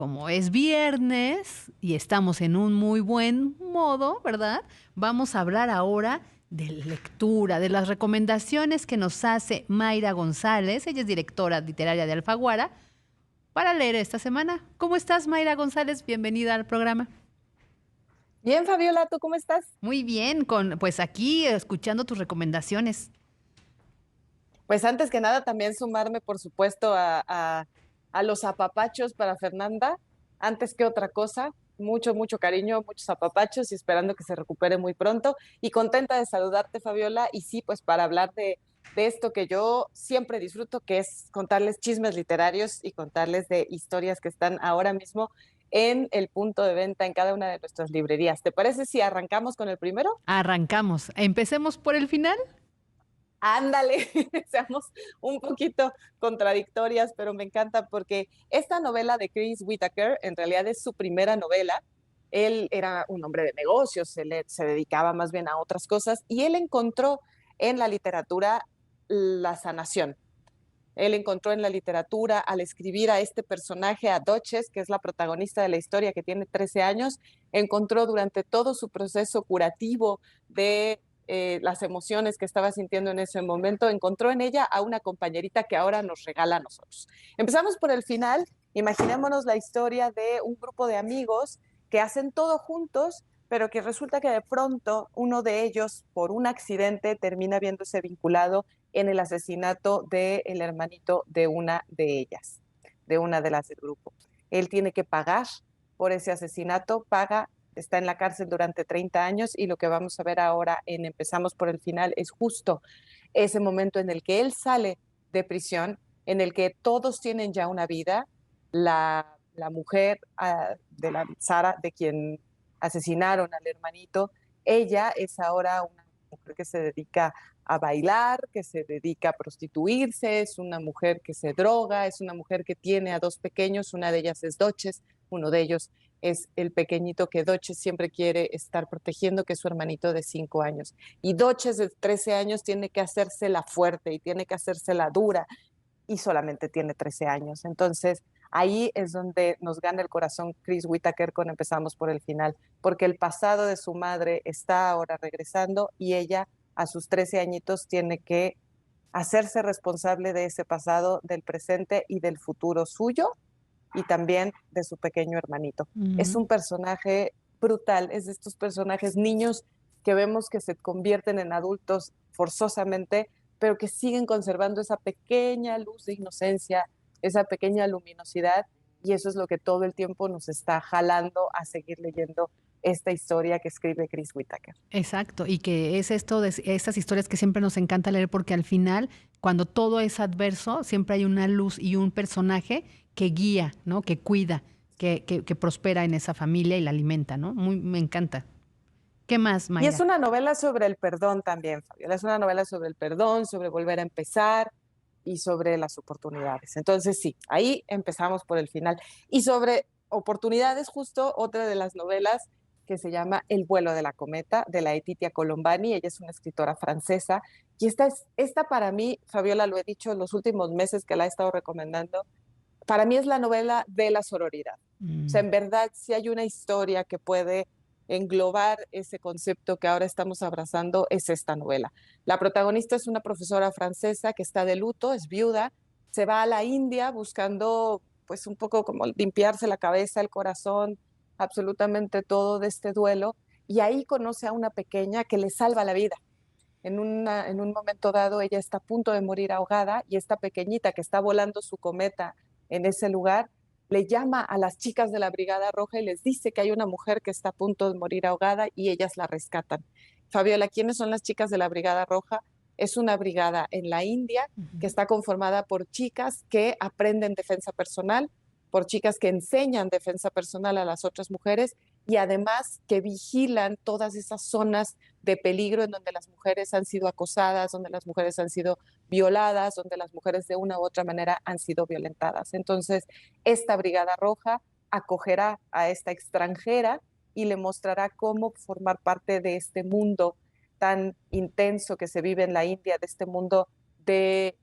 Como es viernes y estamos en un muy buen modo, ¿verdad? Vamos a hablar ahora de lectura, de las recomendaciones que nos hace Mayra González. Ella es directora literaria de Alfaguara para leer esta semana. ¿Cómo estás, Mayra González? Bienvenida al programa. Bien, Fabiola, ¿tú cómo estás? Muy bien, pues aquí escuchando tus recomendaciones. Pues antes que nada también sumarme, por supuesto, a los apapachos para Fernanda. Antes que otra cosa, mucho cariño, muchos apapachos y esperando que se recupere muy pronto. Y contenta de saludarte, Fabiola. Y sí, pues para hablar de esto que yo siempre disfruto, que es contarles chismes literarios y contarles de historias que están ahora mismo en el punto de venta en cada una de nuestras librerías. ¿Te parece si arrancamos con el primero? Arrancamos. Empecemos por el final. Ándale, seamos un poquito contradictorias, pero me encanta porque esta novela de Chris Whittaker en realidad es su primera novela. Él era un hombre de negocios, se dedicaba más bien a otras cosas y él encontró en la literatura la sanación. Él encontró en la literatura, al escribir a este personaje, a Duchess, que es la protagonista de la historia, que tiene 13 años, encontró durante todo su proceso curativo de las emociones que estaba sintiendo en ese momento, encontró en ella a una compañerita que ahora nos regala a nosotros. Empezamos por el final. Imaginémonos la historia de un grupo de amigos que hacen todo juntos, pero que resulta que de pronto uno de ellos, por un accidente, termina viéndose vinculado en el asesinato del hermanito de una de ellas, de una de las del grupo. Él tiene que pagar por ese asesinato, paga, está en la cárcel durante 30 años y lo que vamos a ver ahora en Empezamos por el final es justo ese momento en el que él sale de prisión, en el que todos tienen ya una vida, la mujer de la Sara, de quien asesinaron al hermanito, ella es ahora una mujer que se dedica a bailar, que se dedica a prostituirse, es una mujer que se droga, es una mujer que tiene a dos pequeños, una de ellas es Doches, uno de ellos es el pequeñito que Doches siempre quiere estar protegiendo, que es su hermanito de 5 años. Y Doches de 13 años tiene que hacerse la fuerte y tiene que hacerse la dura y solamente tiene 13 años. Entonces, ahí es donde nos gana el corazón Chris Whittaker con Empezamos por el final, porque el pasado de su madre está ahora regresando y ella a sus 13 añitos tiene que hacerse responsable de ese pasado, del presente y del futuro suyo y también de su pequeño hermanito. Es un personaje brutal, es de estos personajes niños que vemos que se convierten en adultos forzosamente, pero que siguen conservando esa pequeña luz de inocencia, esa pequeña luminosidad, y eso es lo que todo el tiempo nos está jalando a seguir leyendo esta historia que escribe Chris Whittaker. Exacto, y que es esto de estas historias que siempre nos encanta leer porque al final, cuando todo es adverso, siempre hay una luz y un personaje que guía, ¿no? Que cuida, que prospera en esa familia y la alimenta, ¿no? Me encanta. ¿Qué más, Y es Mayra? una novela sobre el perdón también, Fabiola. Es una novela sobre el perdón, sobre volver a empezar y sobre las oportunidades. Entonces, sí, ahí empezamos por el final. Y sobre oportunidades, justo otra de las novelas que se llama El vuelo de la cometa, de la Letitia Colombani. Ella es una escritora francesa. Y esta para mí, Fabiola, lo he dicho en los últimos meses que la he estado recomendando, para mí es la novela de la sororidad. O sea, Mm. en verdad, si hay una historia que puede englobar ese concepto que ahora estamos abrazando, es esta novela. La protagonista es una profesora francesa que está de luto, es viuda, se va a la India buscando pues un poco como limpiarse la cabeza, el corazón, absolutamente todo de este duelo, y ahí conoce a una pequeña que le salva la vida. En un momento dado ella está a punto de morir ahogada y esta pequeñita que está volando su cometa en ese lugar le llama a las chicas de la Brigada Roja y les dice que hay una mujer que está a punto de morir ahogada y ellas la rescatan. Fabiola, ¿quiénes son las chicas de la Brigada Roja? Es una brigada en la India que está conformada por chicas que aprenden defensa personal, por chicas que enseñan defensa personal a las otras mujeres y además que vigilan todas esas zonas de peligro en donde las mujeres han sido acosadas, donde las mujeres han sido violadas, donde las mujeres de una u otra manera han sido violentadas. Entonces, esta Brigada Roja acogerá a esta extranjera y le mostrará cómo formar parte de este mundo tan intenso que se vive en la India, de este mundo de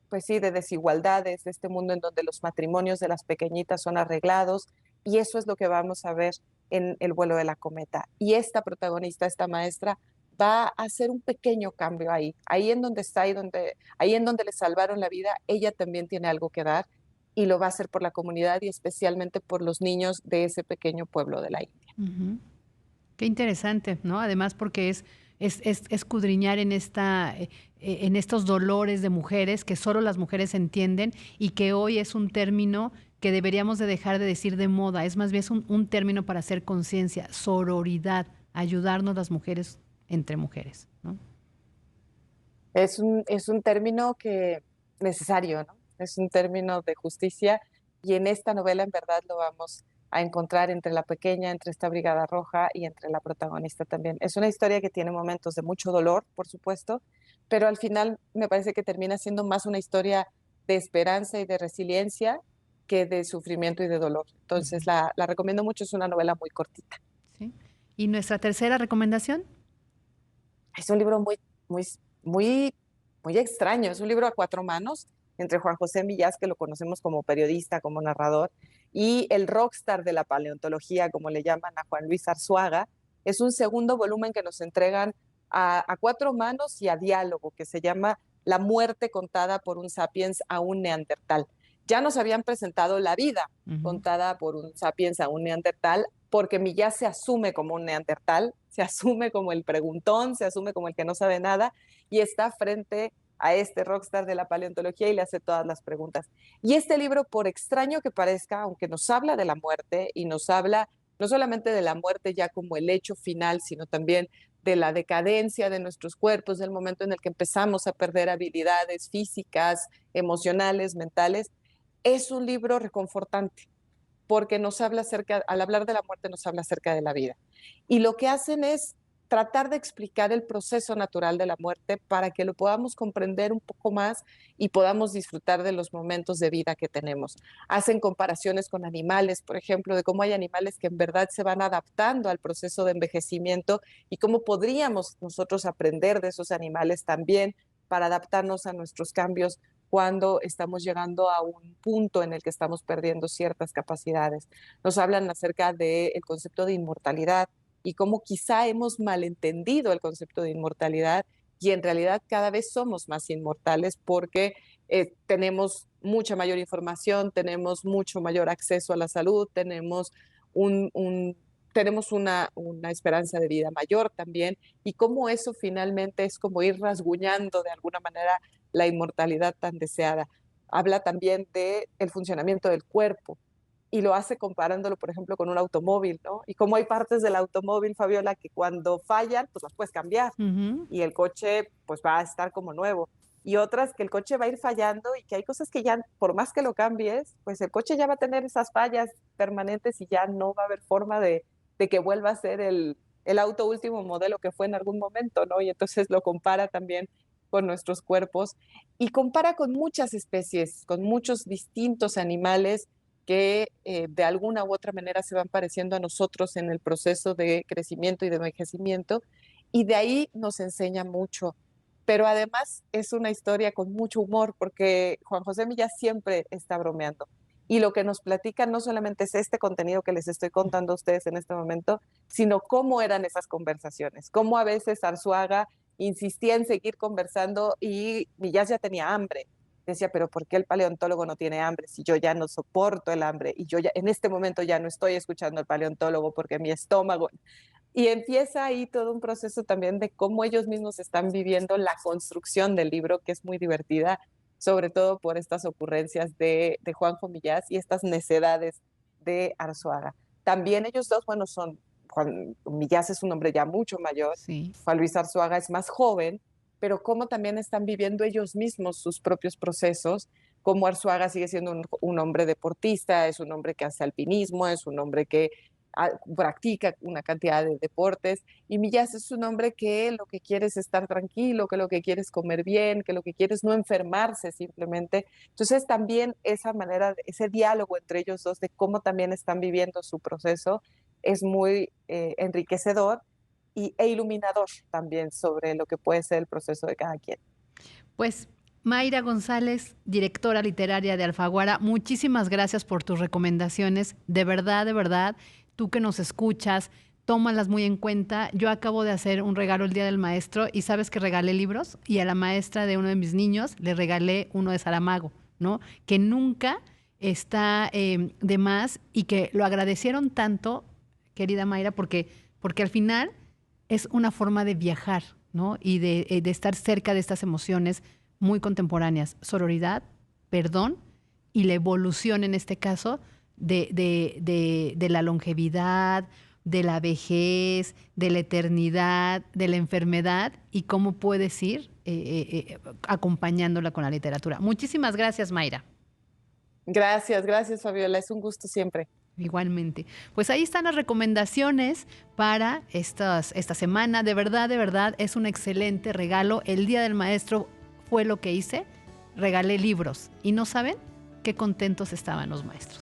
pues sí, de desigualdades, de este mundo en donde los matrimonios de las pequeñitas son arreglados, y eso es lo que vamos a ver en El vuelo de la cometa. Y esta protagonista, esta maestra, va a hacer un pequeño cambio ahí en donde está, ahí en donde le salvaron la vida, ella también tiene algo que dar y lo va a hacer por la comunidad y especialmente por los niños de ese pequeño pueblo de la India. Ujú. Qué interesante, ¿no? Además, porque es escudriñar en en estos dolores de mujeres que solo las mujeres entienden y que hoy es un término que deberíamos de dejar de decir de moda. Es más bien un término para hacer conciencia, sororidad, ayudarnos las mujeres entre mujeres, ¿no? Es un término que necesario, ¿no? Es un término de justicia y en esta novela en verdad lo vamos a encontrar entre la pequeña, entre esta Brigada Roja y entre la protagonista también. Es una historia que tiene momentos de mucho dolor, por supuesto, pero al final me parece que termina siendo más una historia de esperanza y de resiliencia que de sufrimiento y de dolor. Ujú. Entonces la recomiendo mucho, es una novela muy cortita. ¿Sí? ¿Y nuestra tercera recomendación? Es un libro muy, muy, muy extraño. Es un libro a cuatro manos entre Juan José Millás, que lo conocemos como periodista, como narrador, y el rockstar de la paleontología, como le llaman a Juan Luis Arzuaga. Es un segundo volumen que nos entregan a cuatro manos y a diálogo, que se llama La muerte contada por un sapiens a un neandertal. Ya nos habían presentado la vida Ujú. contada por un sapiens a un neandertal, porque Millás se asume como un neandertal, se asume como el preguntón, se asume como el que no sabe nada y está frente a este rockstar de la paleontología y le hace todas las preguntas. Y este libro, por extraño que parezca, aunque nos habla de la muerte y nos habla no solamente de la muerte ya como el hecho final, sino también de la decadencia de nuestros cuerpos, del momento en el que empezamos a perder habilidades físicas, emocionales, mentales, es un libro reconfortante porque nos habla acerca, al hablar de la muerte, nos habla acerca de la vida. Y lo que hacen es tratar de explicar el proceso natural de la muerte para que lo podamos comprender un poco más y podamos disfrutar de los momentos de vida que tenemos. Hacen comparaciones con animales, por ejemplo, de cómo hay animales que en verdad se van adaptando al proceso de envejecimiento y cómo podríamos nosotros aprender de esos animales también para adaptarnos a nuestros cambios cuando estamos llegando a un punto en el que estamos perdiendo ciertas capacidades. Nos hablan acerca del concepto de inmortalidad y cómo quizá hemos malentendido el concepto de inmortalidad y en realidad cada vez somos más inmortales porque tenemos mucha mayor información, tenemos mucho mayor acceso a la salud, tenemos una esperanza de vida mayor también y cómo eso finalmente es como ir rasguñando de alguna manera la inmortalidad tan deseada. Habla también de el funcionamiento del cuerpo y lo hace comparándolo, por ejemplo, con un automóvil, ¿no? Y cómo hay partes del automóvil, Fabiola, que cuando fallan, pues las puedes cambiar Ujú. y el coche pues va a estar como nuevo. Y otras que el coche va a ir fallando y que hay cosas que ya, por más que lo cambies, pues el coche ya va a tener esas fallas permanentes y ya no va a haber forma de que vuelva a ser el auto último modelo que fue en algún momento, ¿no? Y entonces lo compara también con nuestros cuerpos y compara con muchas especies, con muchos distintos animales que de alguna u otra manera se van pareciendo a nosotros en el proceso de crecimiento y de envejecimiento, y de ahí nos enseña mucho. Pero además es una historia con mucho humor, porque Juan José Millás siempre está bromeando. Y lo que nos platica no solamente es este contenido que les estoy contando a ustedes en este momento, sino cómo eran esas conversaciones, cómo a veces Arzuaga insistía en seguir conversando y Millás ya tenía hambre. Decía, pero ¿por qué el paleontólogo no tiene hambre si yo ya no soporto el hambre y yo ya en este momento ya no estoy escuchando al paleontólogo porque mi estómago... Y empieza ahí todo un proceso también de cómo ellos mismos están viviendo la construcción del libro, que es muy divertida, sobre todo por estas ocurrencias de Juanjo Millás y estas necedades de Arzuaga. También ellos dos, bueno, Juan Millás es un hombre ya mucho mayor, Sí. Juan Luis Arzuaga es más joven, pero cómo también están viviendo ellos mismos sus propios procesos, como Arzuaga sigue siendo un hombre deportista, es un hombre que hace alpinismo, es un hombre que practica una cantidad de deportes y Millás es un hombre que lo que quiere es estar tranquilo, que lo que quiere es comer bien, que lo que quiere es no enfermarse simplemente. Entonces también esa manera, ese diálogo entre ellos dos de cómo también están viviendo su proceso es muy enriquecedor e iluminador también sobre lo que puede ser el proceso de cada quien. Pues Mayra González, directora literaria de Alfaguara, muchísimas gracias por tus recomendaciones. De verdad, tú que nos escuchas, tómalas muy en cuenta. Yo acabo de hacer un regalo el Día del Maestro y sabes que regalé libros y a la maestra de uno de mis niños le regalé uno de Saramago, ¿no? Que nunca está de más y que lo agradecieron tanto, querida Mayra, porque al final es una forma de viajar, ¿no? Y de estar cerca de estas emociones muy contemporáneas, sororidad, perdón y la evolución en este caso de la longevidad, de la vejez, de la eternidad, de la enfermedad y cómo puedes ir acompañándola con la literatura. Muchísimas gracias, Mayra. Gracias, Fabiola. Es un gusto siempre. Igualmente. Pues ahí están las recomendaciones para esta semana. De verdad, es un excelente regalo. El Día del Maestro fue lo que hice. Regalé libros. ¿Y no saben qué contentos estaban los maestros?